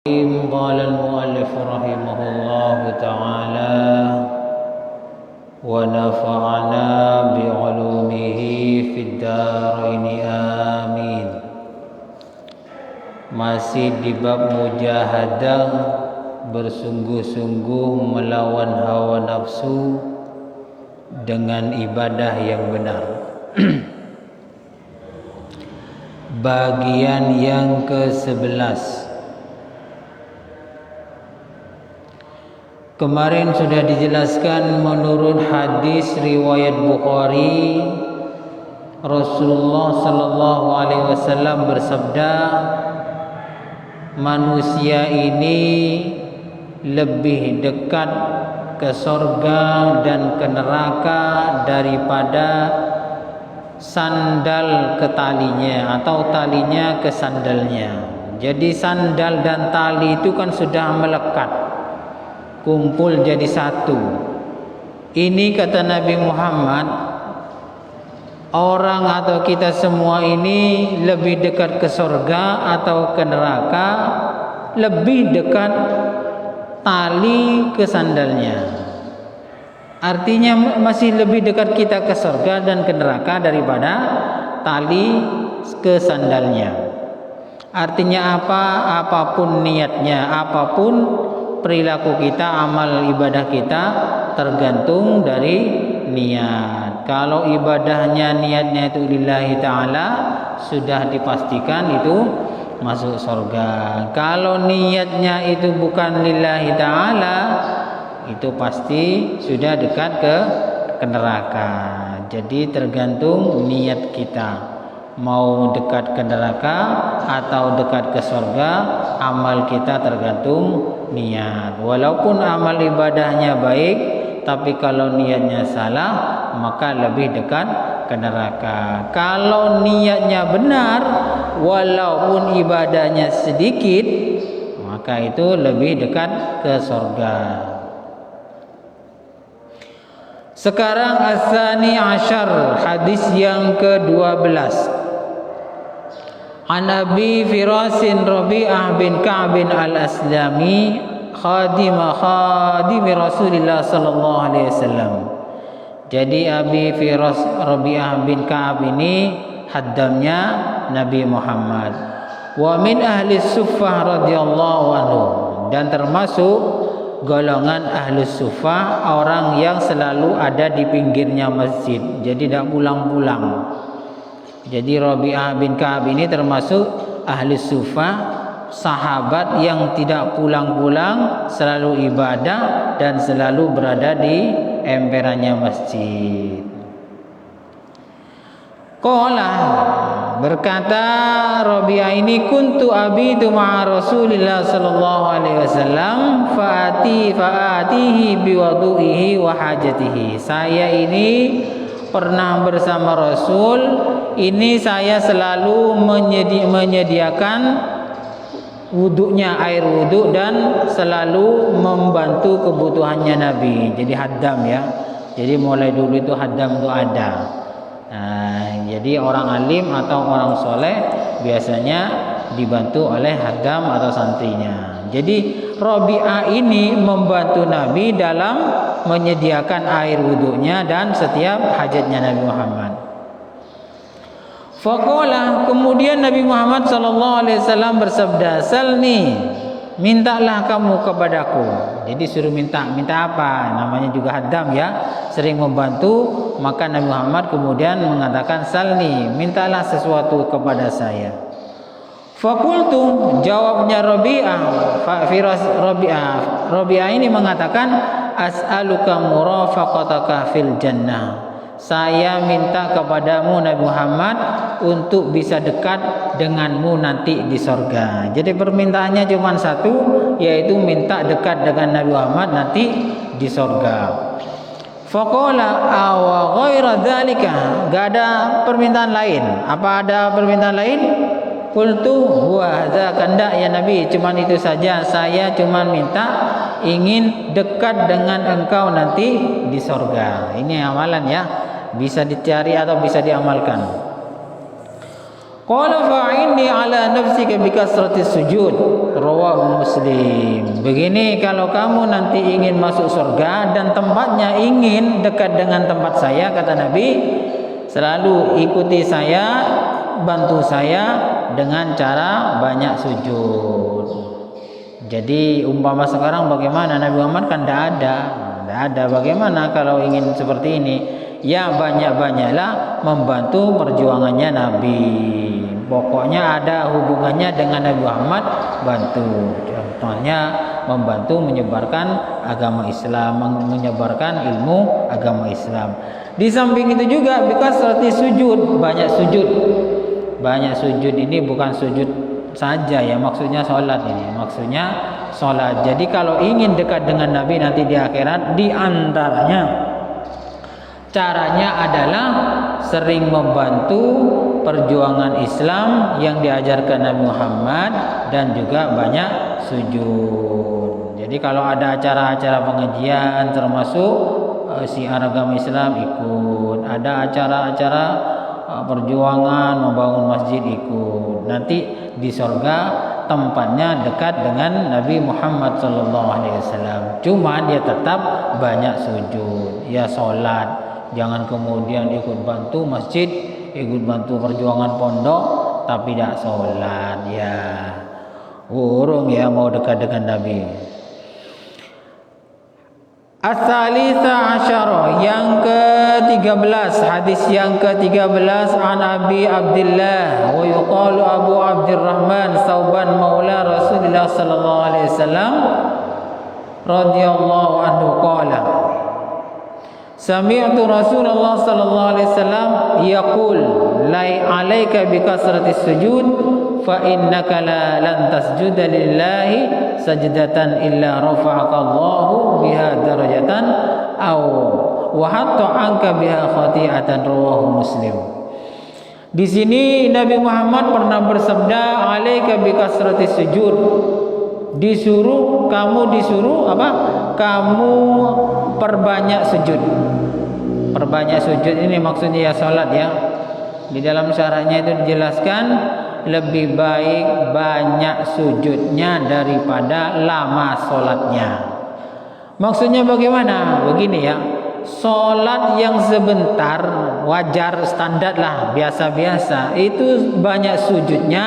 قال المؤلف رحمه الله تعالى ونفعنا بعلومه في الدارين آمين. Masih di bab mujahadah, bersungguh-sungguh melawan hawa nafsu dengan ibadah yang benar. Bagian yang ke-11. Kemarin sudah dijelaskan menurut hadis riwayat Bukhari, Rasulullah sallallahu alaihi wasallam bersabda, manusia ini lebih dekat ke surga dan ke neraka daripada sandal ke talinya atau talinya ke sandalnya. Jadi sandal dan tali itu kan sudah melekat, kumpul jadi satu. Ini kata Nabi Muhammad, orang atau kita semua ini lebih dekat ke surga atau ke neraka, lebih dekat tali ke sandalnya. Artinya masih lebih dekat kita ke surga dan ke neraka daripada tali ke sandalnya. Artinya apa? Apapun niatnya, apapun perilaku kita, amal ibadah kita tergantung dari niat. Kalau ibadahnya niatnya itu lillahi ta'ala, sudah dipastikan itu masuk surga. Kalau niatnya itu bukan lillahi ta'ala, itu pasti sudah dekat ke neraka. Jadi tergantung niat kita, mau dekat ke neraka atau dekat ke surga, amal kita tergantung niat. Walaupun amal ibadahnya baik, tapi kalau niatnya salah, maka lebih dekat ke neraka. Kalau niatnya benar, walaupun ibadahnya sedikit, maka itu lebih dekat ke surga. Sekarang As-Tsani Asyar, hadis yang ke-12. An Abi Firasin Rabi'ah bin Ka'b al-Aslami khadim Rasulullah sallallahu alaihi wasallam. Jadi Abi Firas Rabi'ah bin Ka'b ini haddamnya Nabi Muhammad. Wa min ahli suffah radhiyallahu anhu, dan termasuk golongan ahli suffah, orang yang selalu ada di pinggirnya masjid, jadi tidak pulang-pulang. Jadi Rabi'ah bin Ka'b ini termasuk ahli suffah, sahabat yang tidak pulang-pulang, selalu ibadah dan selalu berada di emperannya masjid. Qala, berkata Rabi'ah ini, kuntu abidu ma'a Rasulillah sallallahu alaihi wasallam fa'atihi biwadu'ihi wa hajatihi. Saya ini pernah bersama Rasul, ini saya selalu menyediakan wuduknya, air wuduk, dan selalu membantu kebutuhannya Nabi. Jadi haddam ya. Jadi mulai dulu itu haddam itu ada. Jadi orang alim atau orang soleh biasanya dibantu oleh haddam atau santrinya. Jadi Rabi'ah ini membantu Nabi dalam menyediakan air wuduknya dan setiap hajatnya Nabi Muhammad. Faqala, kemudian Nabi Muhammad sallallahu alaihi wasallam bersabda, salni, mintalah kamu kepadaku. Jadi suruh minta apa? Namanya juga haddam ya, sering membantu. Maka Nabi Muhammad kemudian mengatakan, salni, mintalah sesuatu kepada saya. Fakultu, jawabnya Rabi'ah ini mengatakan, as'aluka murafaqataka fil jannah. Saya minta kepadamu Nabi Muhammad untuk bisa dekat denganmu nanti di surga. Jadi permintaannya cuma satu, yaitu minta dekat dengan Nabi Muhammad nanti di surga. Faqala awa ghaira dzalika, enggak ada permintaan lain. Apa ada permintaan lain? Qultu huwa hadza, kanda ya Nabi, cuman itu saja, saya cuman minta ingin dekat dengan engkau nanti di surga. Ini amalan ya, bisa dicari atau bisa diamalkan. Qala fa'inni ala nafsika bikasrati sujud. Rawahu Muslim. Begini, kalau kamu nanti ingin masuk surga dan tempatnya ingin dekat dengan tempat saya, kata Nabi, selalu ikuti saya, bantu saya dengan cara banyak sujud. Jadi umpama sekarang bagaimana, Nabi Muhammad kan tidak ada. Bagaimana kalau ingin seperti ini? Ya banyak-banyaklah membantu perjuangannya Nabi. Pokoknya ada hubungannya dengan Nabi Muhammad, bantu. Contohnya membantu menyebarkan agama Islam, menyebarkan ilmu agama Islam. Di samping itu juga bikasrati sujud, banyak sujud. Banyak sujud ini bukan sujud saja ya, maksudnya sholat ini. Maksudnya sholat. Jadi kalau ingin dekat dengan Nabi nanti di akhirat, di antaranya caranya adalah sering membantu perjuangan Islam yang diajarkan Nabi Muhammad dan juga banyak sujud. Jadi kalau ada acara-acara pengajian termasuk siar agama Islam ikut, ada acara-acara perjuangan membangun masjid ikut. Nanti di surga tempatnya dekat dengan Nabi Muhammad SAW. Cuma dia tetap banyak sujud, ya sholat. Jangan kemudian ikut bantu masjid, ikut bantu perjuangan pondok, tapi tidak sholat. Ya, urung ya mau dekat dengan Nabi. As-salisa asyara, yang ke-13, hadis yang ke-13, an Abi Abdullah wa yuqalu Abu Abdurrahman Sauban maula Rasulullah sallallahu alaihi wasallam radhiyallahu anhu qala sami'tu Rasulullah sallallahu alaihi wasallam yaqul la 'alaika bi kasratis sujud fa innaka lan tasjuda lillahi sajdatan illa rafa'aka Allahu biha darajatan aw wa hatta anka biha khati'atan. Rawahu Muslim. Di sini Nabi Muhammad pernah bersabda, 'alaika bi kasratis sujud. Disuruh apa? Kamu perbanyak sujud. Perbanyak sujud ini maksudnya ya salat ya. Di dalam syarahnya itu dijelaskan lebih baik banyak sujudnya daripada lama salatnya. Maksudnya bagaimana? Begini ya. Salat yang sebentar wajar, standar lah, biasa-biasa, itu banyak sujudnya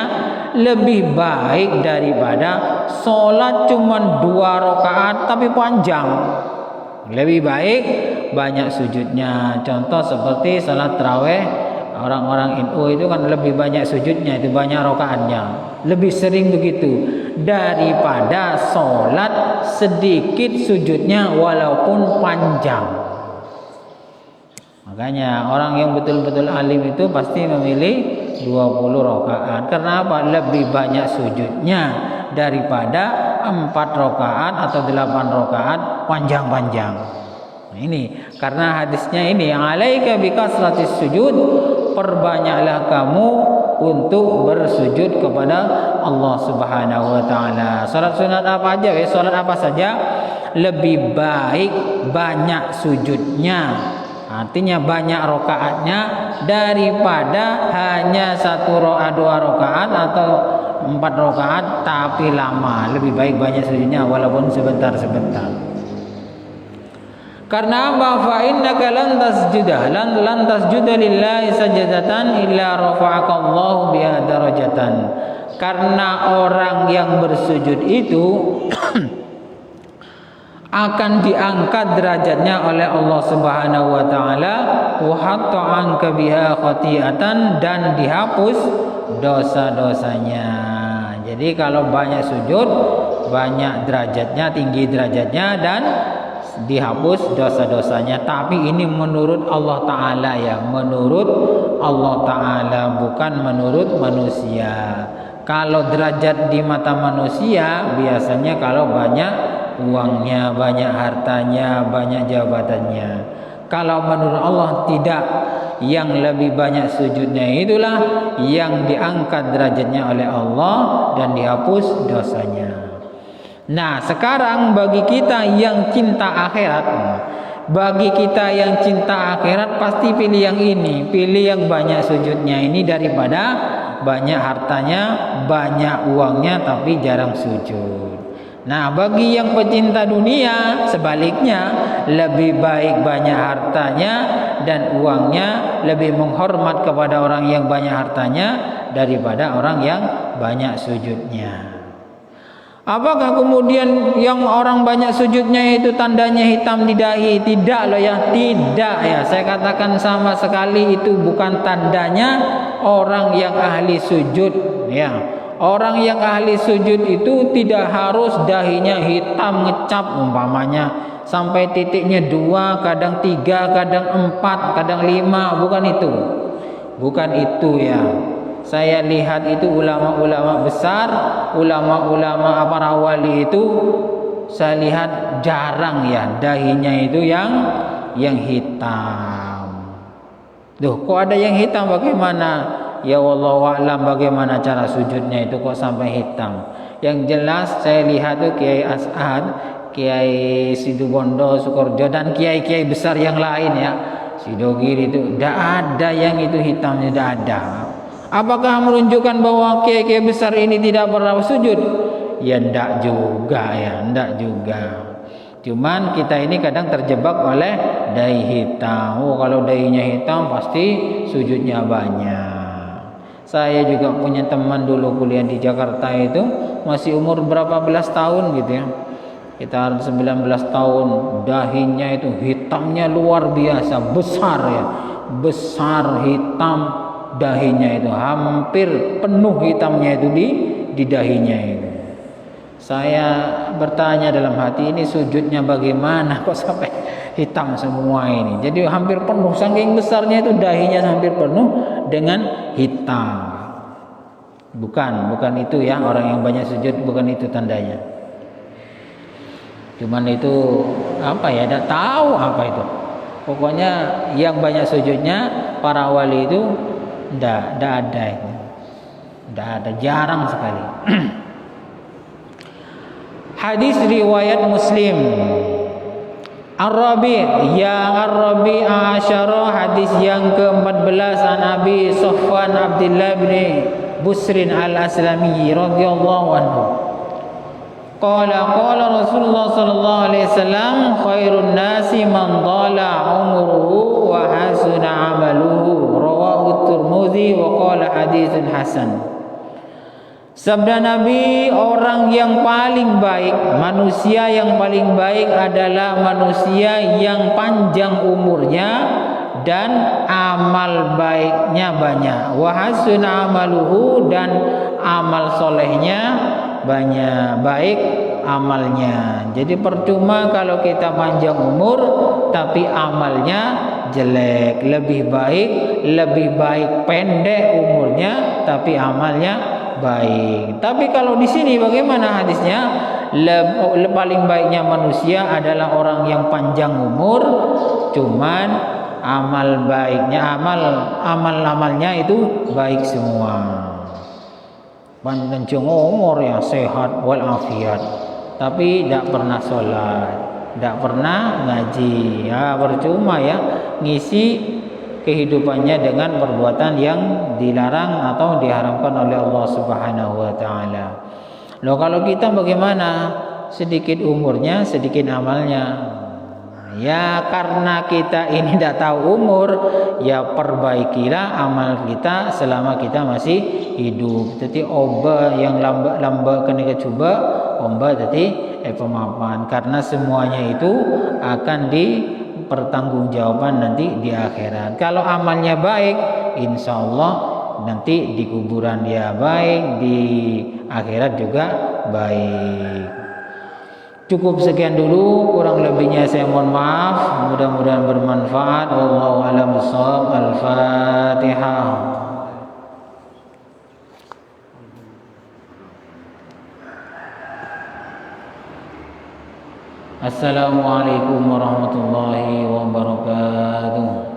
lebih baik daripada sholat cuma 2 rakaat tapi panjang. Lebih baik banyak sujudnya. Contoh seperti sholat tarawih, orang-orang NU itu kan lebih banyak sujudnya, itu banyak rakaatnya, lebih sering begitu daripada sholat sedikit sujudnya walaupun panjang. Makanya orang yang betul-betul alim itu pasti memilih 20 rakaat. Karena apa? Lebih banyak sujudnya daripada 4 rakaat atau 8 rakaat panjang-panjang. Nah, ini karena hadisnya ini, alaika bikasratis sujud, perbanyaklah kamu untuk bersujud kepada Allah Subhanahu wa taala. Salat sunat apa aja, salat apa saja lebih baik banyak sujudnya. Artinya banyak rokaatnya daripada hanya 1 rakaat, 2 rakaat atau 4 rakaat tapi lama. Lebih baik banyak sujudnya walaupun sebentar-sebentar. Karena apa? Fa innaka lan tasjuda lillahi sajadatan illa rafa'aka Allahu biha darajatan. Karena orang yang bersujud itu akan diangkat derajatnya oleh Allah Subhanahu wa taala, wa hatta anka biha khati'atan, dan dihapus dosa-dosanya. Jadi kalau banyak sujud, banyak derajatnya, tinggi derajatnya, dan dihapus dosa-dosanya. Tapi ini menurut Allah taala ya, menurut Allah taala, bukan menurut manusia. Kalau derajat di mata manusia biasanya kalau banyak uangnya, banyak hartanya, banyak jabatannya. Kalau menurut Allah tidak, yang lebih banyak sujudnya itulah yang diangkat derajatnya oleh Allah dan dihapus dosanya. Nah, sekarang bagi kita yang cinta akhirat, pasti pilih yang ini, pilih yang banyak sujudnya ini daripada banyak hartanya, banyak uangnya tapi jarang sujud. Nah, bagi yang pecinta dunia sebaliknya, lebih baik banyak hartanya dan uangnya, lebih menghormat kepada orang yang banyak hartanya daripada orang yang banyak sujudnya. Apakah kemudian yang orang banyak sujudnya itu tandanya hitam di dahi? Tidak loh ya, tidak ya. Saya katakan sama sekali itu bukan tandanya orang yang ahli sujud ya. Orang yang ahli sujud itu tidak harus dahinya hitam ngecap umpamanya sampai titiknya 2, kadang 3, kadang 4, kadang 5, bukan itu. Bukan itu ya. Saya lihat itu ulama-ulama besar, ulama-ulama para wali itu saya lihat jarang ya dahinya itu yang hitam. Duh, kok ada yang hitam bagaimana? Ya wallahu a'lam bagaimana cara sujudnya itu kok sampai hitam. Yang jelas saya lihat tuh Kiai As'ad, Kiai Situbondo, Sukorjo dan kiai-kiai besar yang lain ya. Sidogiri itu tidak ada yang itu hitamnya, tidak ada. Apakah menunjukkan bahwa kiai-kiai besar ini tidak pernah sujud? Ya tidak juga ya, tidak juga. Cuman kita ini kadang terjebak oleh dahi hitam. Oh, kalau dahinya hitam pasti sujudnya banyak. Saya juga punya teman dulu kuliah di Jakarta itu masih umur berapa belas tahun gitu ya. Kita 19 tahun, dahinya itu hitamnya luar biasa, besar ya. Besar hitam dahinya itu, hampir penuh hitamnya itu di dahinya itu. Saya bertanya dalam hati, ini sujudnya bagaimana kok sampai hitam semua ini. Jadi hampir penuh, saking besarnya itu dahinya hampir penuh dengan hitam. Bukan itu ya, orang yang banyak sujud bukan itu tandanya. Cuman itu apa ya, tidak tahu apa itu. Pokoknya yang banyak sujudnya para wali itu tidak ada itu. Tidak ada, jarang sekali. Hadis riwayat Muslim. Ar-Rabi' asyara, hadis yang ke-14 an Abi Sofwan Abdullah bin Busrin al-Aslami radhiyallahu anhu. Qala Rasulullah sallallahu alaihi wasallam, khairun nasi man dhala umruhu wa hasuna amaluhu, rawahu Tirmidzi wa qala haditsun hasan. Sabda Nabi, orang yang paling baik, manusia yang paling baik adalah manusia yang panjang umurnya dan amal baiknya banyak. Wa hasuna amaluhu, dan amal solehnya banyak, baik amalnya. Jadi percuma kalau kita panjang umur tapi amalnya jelek. Lebih baik pendek umurnya tapi amalnya baik. Tapi kalau di sini bagaimana hadisnya? Paling baiknya manusia adalah orang yang panjang umur, cuman amal baiknya, amalnya itu baik semua. Panjang umur yang sehat walafiat, tapi tidak pernah sholat, tidak pernah ngaji, ya percuma ya ngisi kehidupannya dengan perbuatan yang dilarang atau diharamkan oleh Allah Subhanahu wa taala. Loh, kalau kita bagaimana? Sedikit umurnya, sedikit amalnya. Ya karena kita ini tidak tahu umur, ya perbaikilah amal kita selama kita masih hidup. Jadi oba yang lambat kena coba, oba jadi pemaafan, karena semuanya itu akan dipertanggungjawaban nanti di akhirat. Kalau amalnya baik, insya Allah nanti di kuburan dia baik, di akhirat juga baik. Cukup sekian dulu, kurang lebihnya saya mohon maaf. Mudah-mudahan bermanfaat. Wallahu a'lam bishawab. Al-Fatihah. Assalamualaikum warahmatullahi wabarakatuh.